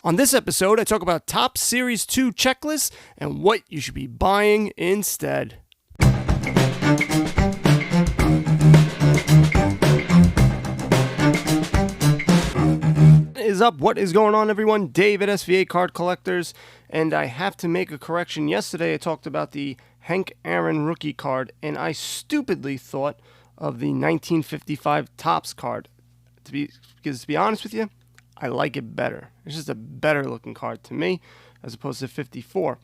On this episode, I talk about top Series 2 checklists and what you should be buying instead. What is going on, everyone? Dave at SVA Card Collectors, and I have to make a correction. Yesterday I talked about the Hank Aaron rookie card, and I stupidly thought of the 1955 Topps card. Because to be honest with you, I like it better. It's just a better looking card to me as opposed to 54.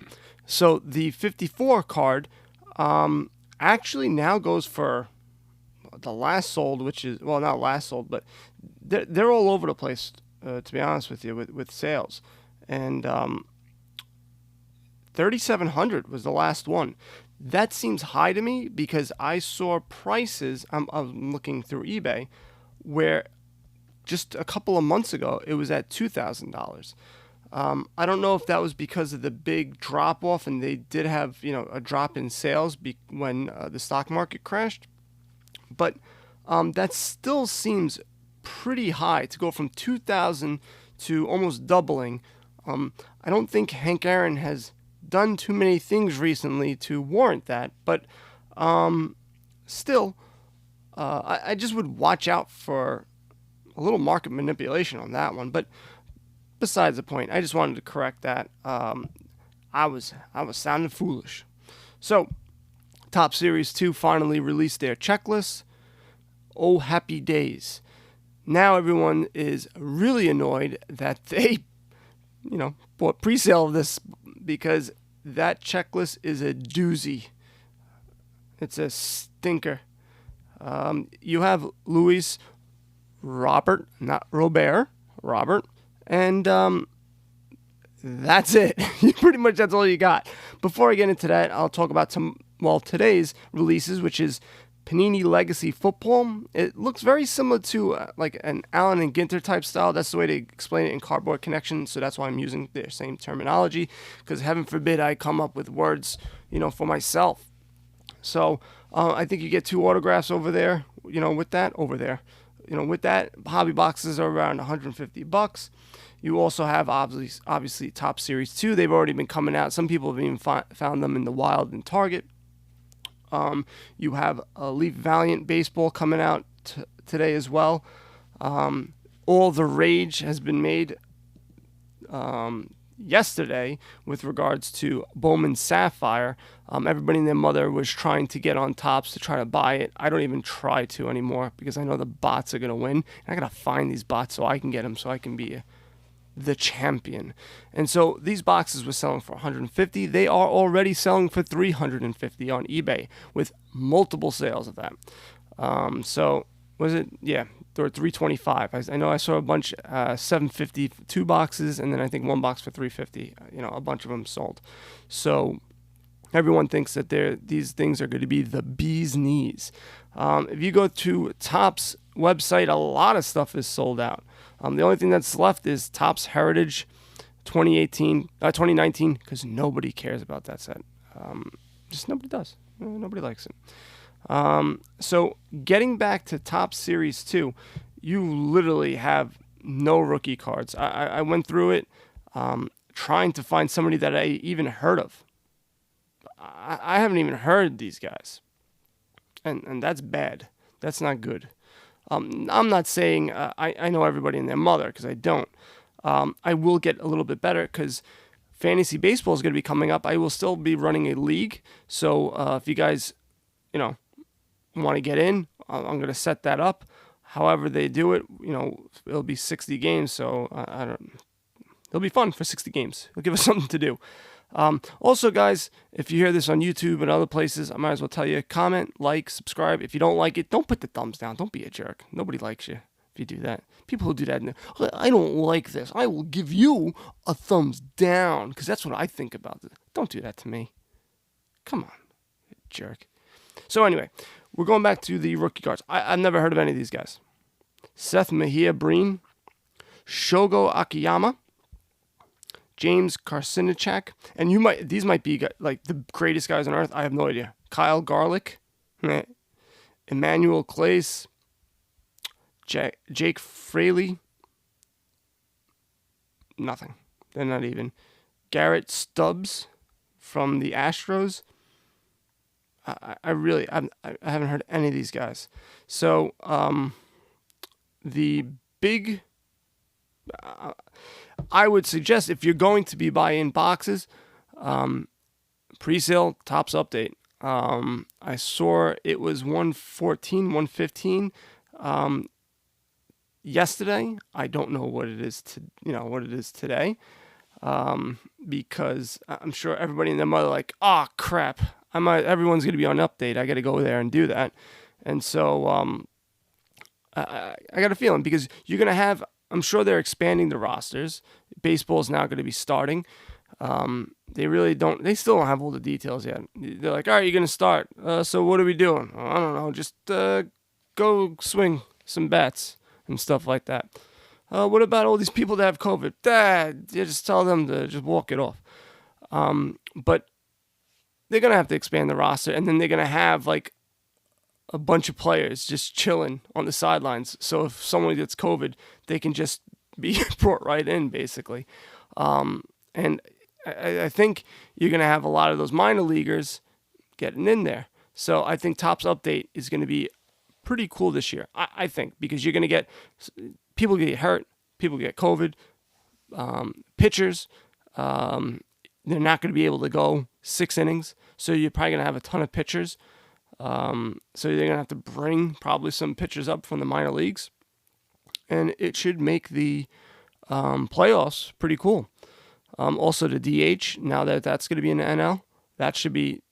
So the 54 card actually now goes for the last sold, which is, well, not last sold, but they're all over the place, to be honest with you, with sales. And 3,700 was the last one. That seems high to me because I saw prices, I'm looking through eBay, where just a couple of months ago, it was at $2,000. I don't know if that was because of the big drop off, and they did have, a drop in sales when the stock market crashed. But that still seems pretty high to go from 2,000 to almost doubling. I don't think Hank Aaron has done too many things recently to warrant that, but still, I just would watch out for a little market manipulation on that one. But besides the point, I just wanted to correct that. I was sounding foolish. So, Top Series 2 finally released their checklist. Oh, happy days. Now everyone is really annoyed that they, bought pre-sale of this, because that checklist is a doozy. It's a stinker. You have Luis Robert, not Robert, Robert, and that's it. Pretty much that's all you got. Before I get into that, I'll talk about today's releases, which is Panini Legacy Football. It looks very similar to like an Allen and Ginter type style. That's the way they explain it in Cardboard Connection, so that's why I'm using their same terminology, because heaven forbid I come up with words, for myself. So I think you get 2 autographs over there, with that over there. With that, hobby boxes are around $150. You also have obviously Top Series 2. They've already been coming out. Some people have even found them in the wild and Target. You have a Leaf Valiant baseball coming out today as well. All the rage has been made yesterday with regards to Bowman Sapphire. Everybody and their mother was trying to get on Topps to try to buy it. I don't even try to anymore because I know the bots are going to win. And I got to find these bots so I can get them, so I can be the champion. And so these boxes were selling for $150. They are already selling for $350 on eBay with multiple sales of that. So was it? Yeah, there were $325. I know I saw a bunch, $750 2 boxes, and then I think 1 box for $350. A bunch of them sold. So everyone thinks that these things are going to be the bee's knees. If you go to Topps website, a lot of stuff is sold out. The only thing that's left is Topps Heritage 2019, because nobody cares about that set. Just nobody does. Nobody likes it. So getting back to Topps Series 2, you literally have no rookie cards. I went through it trying to find somebody that I even heard of. I haven't even heard these guys. And that's bad. That's not good. I'm not saying I know everybody and their mother, because I don't. I will get a little bit better because fantasy baseball is going to be coming up. I will still be running a league. So if you guys, want to get in, I'm going to set that up. However they do it, it'll be 60 games. So it'll be fun for 60 games. It'll give us something to do. Also, guys, if you hear this on YouTube and other places, I might as well tell you, comment, like, subscribe. If you don't like it, don't put the thumbs down. Don't be a jerk. Nobody likes you if you do that. People who do that, I don't like this, I will give you a thumbs down, because that's what I think about it. Don't do that to me. Come on, you jerk. So anyway, we're going back to the rookie cards. I've never heard of any of these guys. Seth Mejia Breen, Shogo Akiyama, James Karsinachak, and these might be like the greatest guys on earth. I have no idea. Kyle Garlick, Emmanuel Clace, Jake Fraley, nothing. they're not even. Garrett Stubbs from the Astros. I haven't heard any of these guys. So the big, I would suggest if you're going to be buying boxes, pre-sale Topps update. I saw it was 114, 115 yesterday. I don't know what it is today. Because I'm sure everybody and their mother like, oh crap, everyone's gonna be on update. I got to go there and do that, and so I got a feeling because you're gonna have. I'm sure they're expanding the rosters. Baseball is now going to be starting. They really don't. They still don't have all the details yet. They're like, all right, you're gonna start. So what are we doing? I don't know. Just go swing some bats and stuff like that. What about all these people that have COVID? You just tell them to just walk it off. But they're going to have to expand the roster, and then they're going to have like a bunch of players just chilling on the sidelines. So if someone gets COVID, they can just be brought right in, basically. And I think you're going to have a lot of those minor leaguers getting in there. So I think Topps Update is going to be pretty cool this year, I think, because you're going to get people get hurt, people get COVID, pitchers, they're not going to be able to go 6 innings, so you're probably going to have a ton of pitchers. So they're going to have to bring probably some pitchers up from the minor leagues, and it should make the playoffs pretty cool. Also, the DH, now that that's going to be in the NL, that should be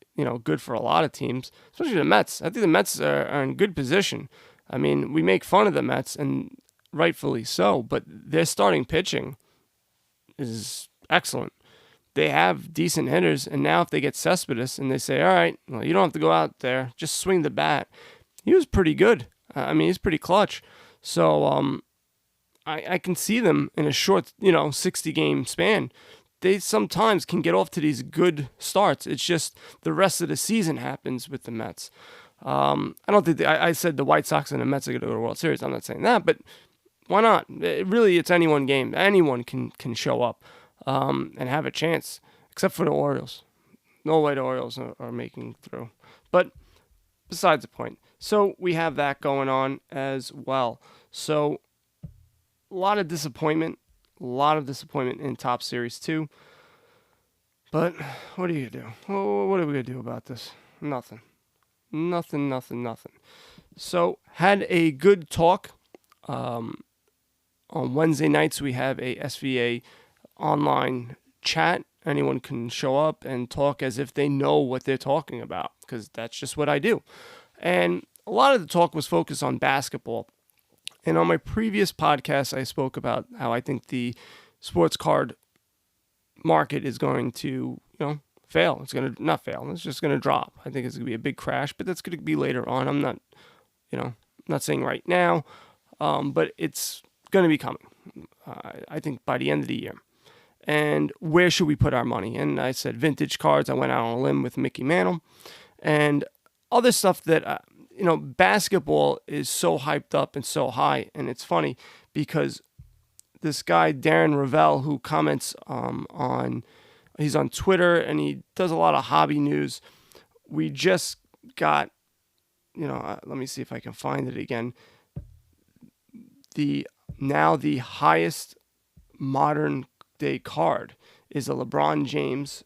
good for a lot of teams, especially the Mets. I think the Mets are in good position. I mean, we make fun of the Mets, and rightfully so, but their starting pitching is excellent. They have decent hitters, and now if they get Cespedes and they say, all right, well, you don't have to go out there, just swing the bat. He was pretty good. He's pretty clutch. So I can see them in a short, 60-game span. They sometimes can get off to these good starts. It's just the rest of the season happens with the Mets. I don't think I said the White Sox and the Mets are going to go to the World Series. I'm not saying that, but why not? It's any one game. Anyone can show up and have a chance, except for the Orioles. No way the Orioles are making through. But besides the point. So we have that going on as well. So a lot of disappointment in Topps Series 2. But what are you going to do? What are we going to do about this? Nothing. So had a good talk. On Wednesday nights, we have a SVA online chat. Anyone can show up and talk as if they know what they're talking about, because that's just what I do. And a lot of the talk was focused on basketball. And on my previous podcast, I spoke about how I think the sports card market is going to, fail. It's going to not fail. It's just going to drop. I think it's going to be a big crash, but that's going to be later on. I'm not, not saying right now, but it's going to be coming. I think by the end of the year. And where should we put our money? And I said vintage cards. I went out on a limb with Mickey Mantle and other stuff that, basketball is so hyped up and so high. And it's funny because this guy, Darren Ravel, who comments he's on Twitter and he does a lot of hobby news. We just got, let me see if I can find it again. The highest modern day card is a LeBron James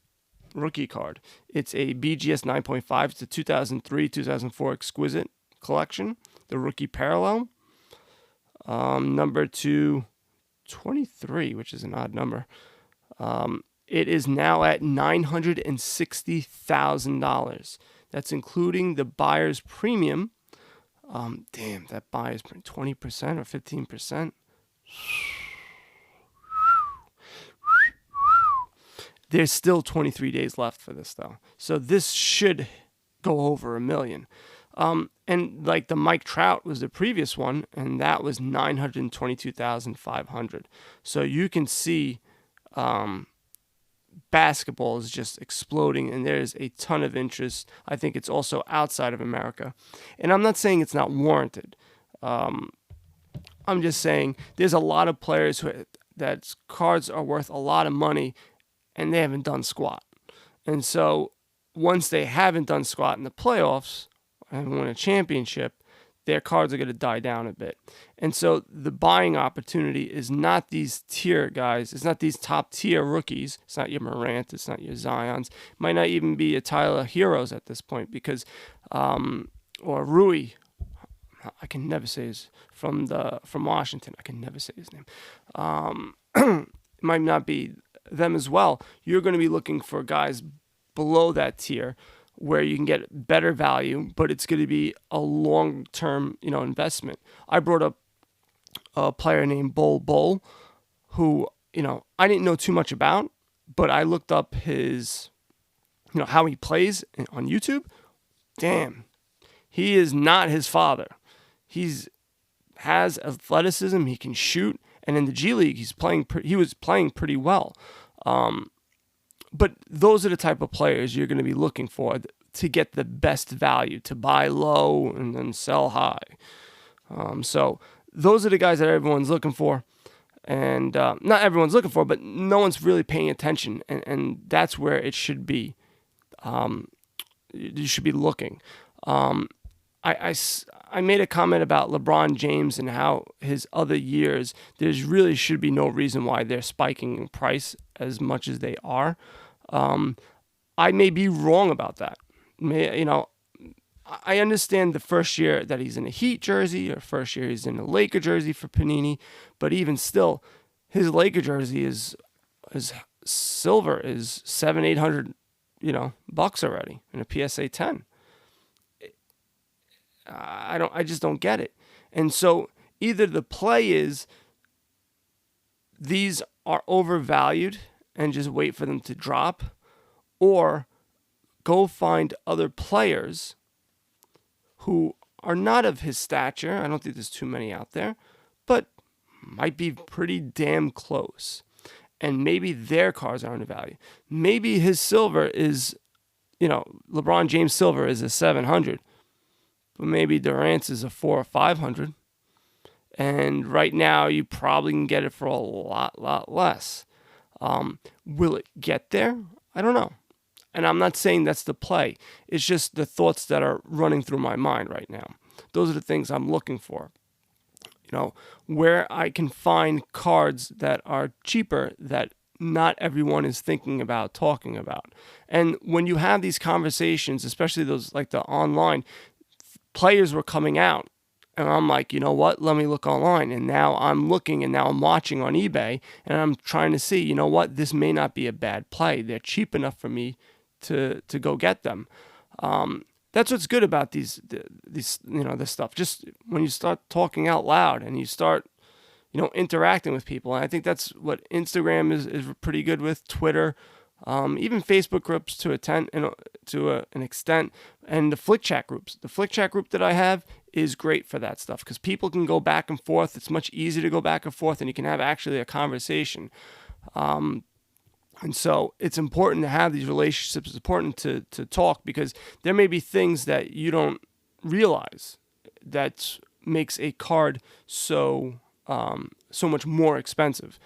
rookie card. It's a BGS 9.5. It's a 2003-2004 exquisite collection. The rookie parallel. Number 223, which is an odd number. It is now at $960,000. That's including the buyer's premium. Damn, that buyer's 20% or 15%. There's still 23 days left for this, though. So this should go over $1 million. And like the Mike Trout was the previous one, and that was $922,500. So you can see basketball is just exploding, and there's a ton of interest. I think it's also outside of America. And I'm not saying it's not warranted. I'm just saying there's a lot of players that cards are worth a lot of money and they haven't done squat. And so once they haven't done squat in the playoffs and won a championship, their cards are going to die down a bit. And so the buying opportunity is not these tier guys. It's not these top tier rookies. It's not your Morant. It's not your Zions. It might not even be a Tyler Heroes at this point because, or Rui. I can never say his from Washington. I can never say his name. It might not be them as well. You're going to be looking for guys below that tier where you can get better value, but it's going to be a long-term, investment. I brought up a player named Bol, who, I didn't know too much about, but I looked up his, how he plays on YouTube. Damn, he is not his father. Has athleticism. He can shoot, and in the G League, he was playing pretty well. But those are the type of players you're going to be looking for to get the best value, to buy low and then sell high. So those are the guys that everyone's looking for. And not everyone's looking for, but no one's really paying attention. And that's where it should be. You should be looking. I made a comment about LeBron James and how his other years, there's really should be no reason why they're spiking in price as much as they are. I may be wrong about that. I understand the first year that he's in a Heat jersey or first year he's in a Laker jersey for Panini, but even still, his Laker jersey is silver is $700-800, bucks already in a PSA 10. I just don't get it. And so either the play is these are overvalued and just wait for them to drop, or go find other players who are not of his stature. I don't think there's too many out there, but might be pretty damn close. And maybe their cards are undervalued. Maybe his silver is, LeBron James silver is a 700. But maybe Durant's is a 400 or 500, and right now you probably can get it for a lot less. Will it get there? I don't know, and I'm not saying that's the play. It's just the thoughts that are running through my mind right now. Those are the things I'm looking for. Where I can find cards that are cheaper that not everyone is thinking about talking about. And when you have these conversations, especially those like the online, players were coming out, and I'm like, you know what? Let me look online. And now I'm looking, and now I'm watching on eBay, and I'm trying to see, you know what? This may not be a bad play. They're cheap enough for me to go get them. That's what's good about these this stuff. Just when you start talking out loud and you start, interacting with people, and I think that's what Instagram is pretty good with. Twitter. Even Facebook groups to an extent, and the Flick Chat groups. The Flick Chat group that I have is great for that stuff because people can go back and forth. It's much easier to go back and forth, and you can have actually a conversation. And so it's important to have these relationships. It's important to talk because there may be things that you don't realize that makes a card so much more expensive.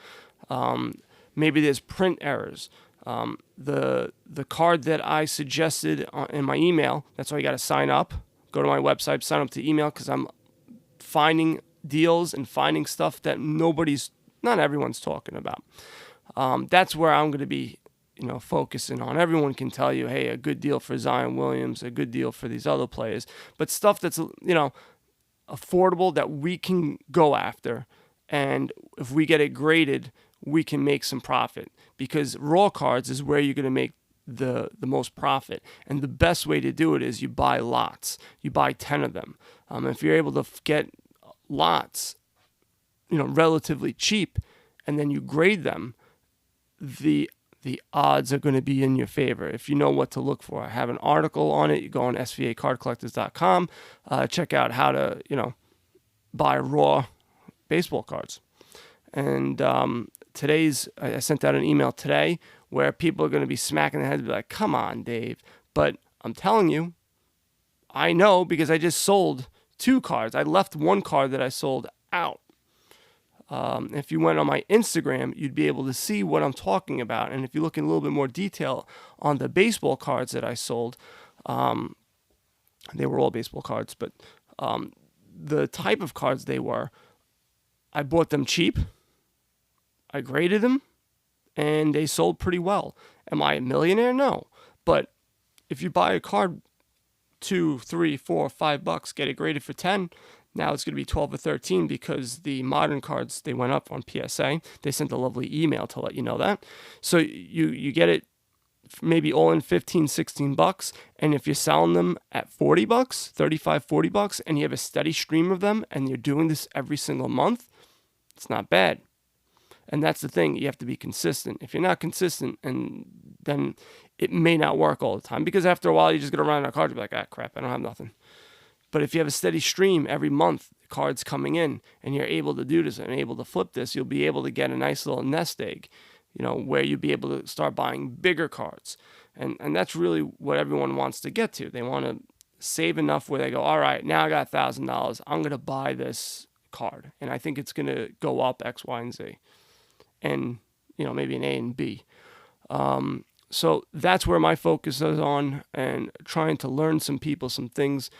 Maybe there's print errors. The card that I suggested in my email, that's why you got to sign up. Go to my website, sign up to email, because I'm finding deals and finding stuff that not everyone's talking about. That's where I'm going to be, focusing on. Everyone can tell you, hey, a good deal for Zion Williams, a good deal for these other players, but stuff that's, affordable that we can go after. And if we get it graded, we can make some profit, because raw cards is where you're going to make the most profit. And the best way to do it is you buy lots. You buy 10 of them. If you're able to get lots, relatively cheap, and then you grade them, the odds are going to be in your favor if you know what to look for. I have an article on it. You go on svacardcollectors.com, check out how to, buy raw baseball cards. And I sent out an email today where people are going to be smacking their heads and be like, come on, Dave. But I'm telling you, I know because I just sold 2 cards. I left 1 card that I sold out. If you went on my Instagram, you'd be able to see what I'm talking about. And if you look in a little bit more detail on the baseball cards that I sold, they were all baseball cards, but the type of cards they were, I bought them cheap, I graded them, and they sold pretty well. Am I a millionaire? No. But if you buy a card $2, $3, $4, $5, get it graded for 10, now it's going to be 12 or 13 because the modern cards, they went up on PSA. They sent a lovely email to let you know that. So you get it maybe all in 15, 16 bucks. And if you're selling them at 40 bucks, 35, 40 bucks, and you have a steady stream of them and you're doing this every single month, it's not bad. And that's the thing. You have to be consistent. If you're not consistent, and then it may not work all the time, because after a while, you're just going to run out of cards and be like, ah, crap, I don't have nothing. But if you have a steady stream every month, cards coming in, and you're able to do this and able to flip this, you'll be able to get a nice little nest egg, where you'll be able to start buying bigger cards. And that's really what everyone wants to get to. They want to save enough where they go, all right, now I got $1,000. I'm going to buy this card. And I think it's going to go up X, Y, and Z. And, maybe an A and B. So that's where my focus is on, and trying to learn some people, some things.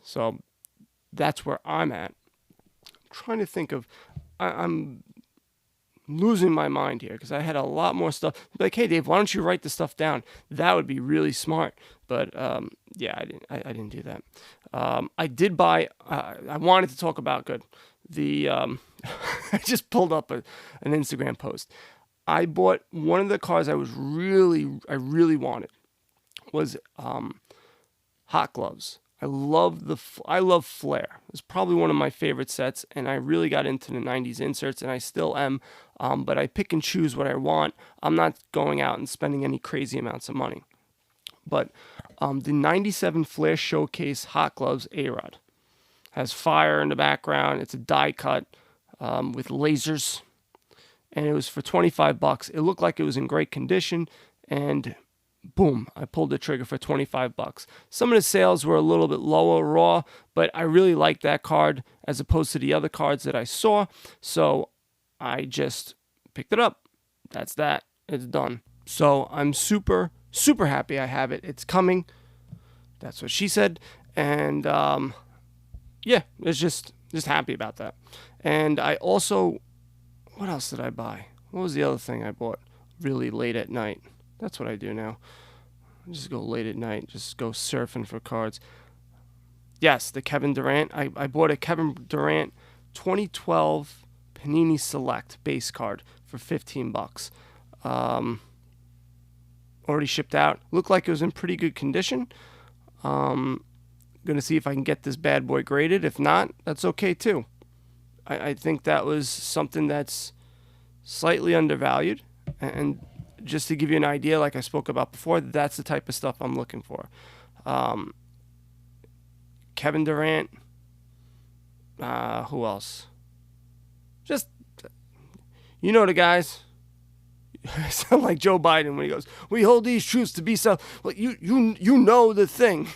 So that's where I'm at. I'm trying to think of, I'm losing my mind here because I had a lot more stuff. Like, hey Dave, why don't you write the stuff down? That would be really smart. But yeah, I didn't do that. I did buy. I wanted to talk about the. I just pulled up an Instagram post. I bought one of the cards I really wanted was Hot Gloves. I love Flair. It's probably one of my favorite sets, and I really got into the 90s inserts, and I still am. But I pick and choose what I want. I'm not going out and spending any crazy amounts of money. But the 97 Flair Showcase Hot Gloves A-Rod has fire in the background. It's a die cut with lasers, and it was for $25. It looked like it was in great condition, and boom, I pulled the trigger for $25. Some of the sales were a little bit lower raw, but I really liked that card as opposed to the other cards that I saw, so I just picked it up. That's that. It's done. So I'm super, super happy I have it. It's coming. That's what she said. And yeah, it's just happy about that. And I also, what else did I buy? What was the other thing I bought really late at night? That's what I do now. I just go late at night, just go surfing for cards. Yes, the Kevin Durant. I bought a Kevin Durant 2012 Panini Select base card for $15. Already shipped out. Looked like it was in pretty good condition. Going to see if I can get this bad boy graded. If not, that's okay too. I think that was something that's slightly undervalued. And just to give you an idea, like I spoke about before, that's the type of stuff I'm looking for. Kevin Durant. Who else? Just, the guys. I sound like Joe Biden when he goes, "We hold these truths to be so." Well, you know the thing.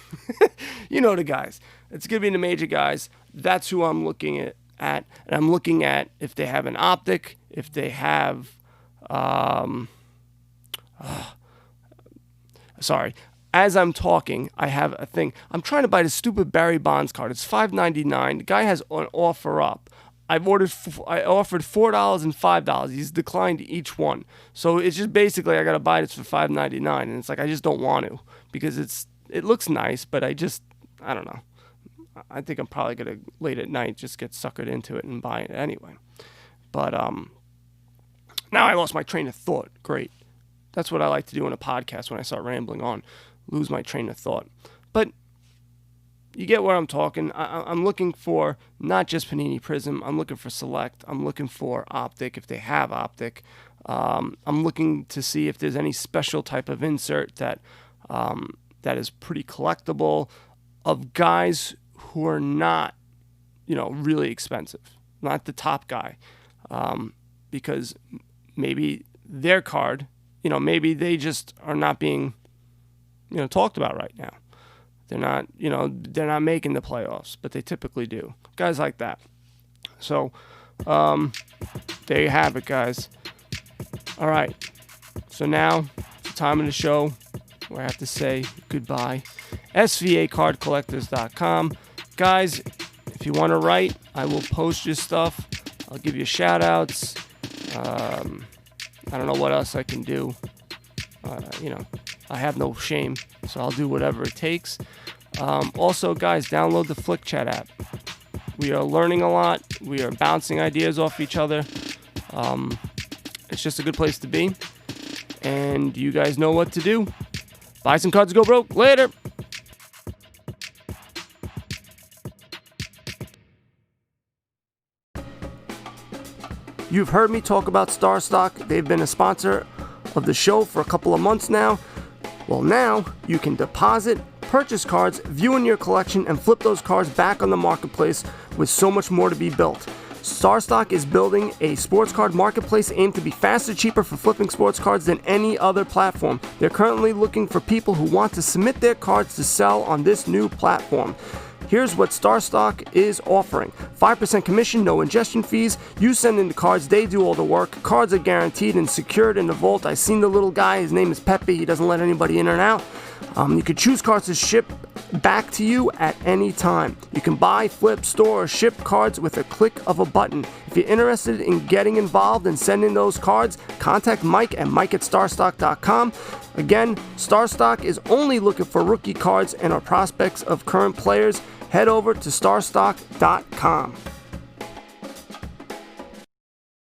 You know the guys. It's going to be the major guys. That's who I'm looking at. And I'm looking at if they have an optic, if they have... sorry. As I'm talking, I have a thing. I'm trying to buy the stupid Barry Bonds card. It's $5.99. The guy has an offer up. I offered $4 and $5. He's declined each one. So it's just basically I got to buy this for $5.99, and it's like I just don't want to because it looks nice, but I don't know. I think I'm probably gonna late at night just get suckered into it and buy it anyway. But now I lost my train of thought. Great. That's what I like to do in a podcast when I start rambling on, lose my train of thought. But you get where I'm talking. I'm looking for not just Panini Prism. I'm looking for Select. I'm looking for Optic if they have Optic. I'm looking to see if there's any special type of insert that is pretty collectible of guys who are not, really expensive, not the top guy, because maybe their card, maybe they just are not being, talked about right now. They're not, they're not making the playoffs, but they typically do. Guys like that. So, there you have it, guys. All right. So now, it's the time of the show where I have to say goodbye. SVAcardcollectors.com. Guys, if you want to write, I will post your stuff. I'll give you shout outs. I don't know what else I can do. I have no shame, so I'll do whatever it takes. Also, guys, download the Flick Chat app. We are learning a lot. We are bouncing ideas off each other. It's just a good place to be. And you guys know what to do. Buy some cards, go broke. Later. You've heard me talk about Star Stock. They've been a sponsor of the show for a couple of months now. Well, now you can deposit, purchase cards, view in your collection, and flip those cards back on the marketplace with so much more to be built. StarStock is building a sports card marketplace aimed to be faster, cheaper for flipping sports cards than any other platform. They're currently looking for people who want to submit their cards to sell on this new platform. Here's what StarStock is offering. 5% commission, no ingestion fees. You send in the cards, they do all the work. Cards are guaranteed and secured in the vault. I seen the little guy, his name is Pepe. He doesn't let anybody in or out. You could choose cards to ship back to you at any time. You can buy, flip, store, or ship cards with a click of a button. If you're interested in getting involved and sending those cards, contact Mike at mike@starstock.com. Again, StarStock is only looking for rookie cards and are prospects of current players. Head over to starstock.com.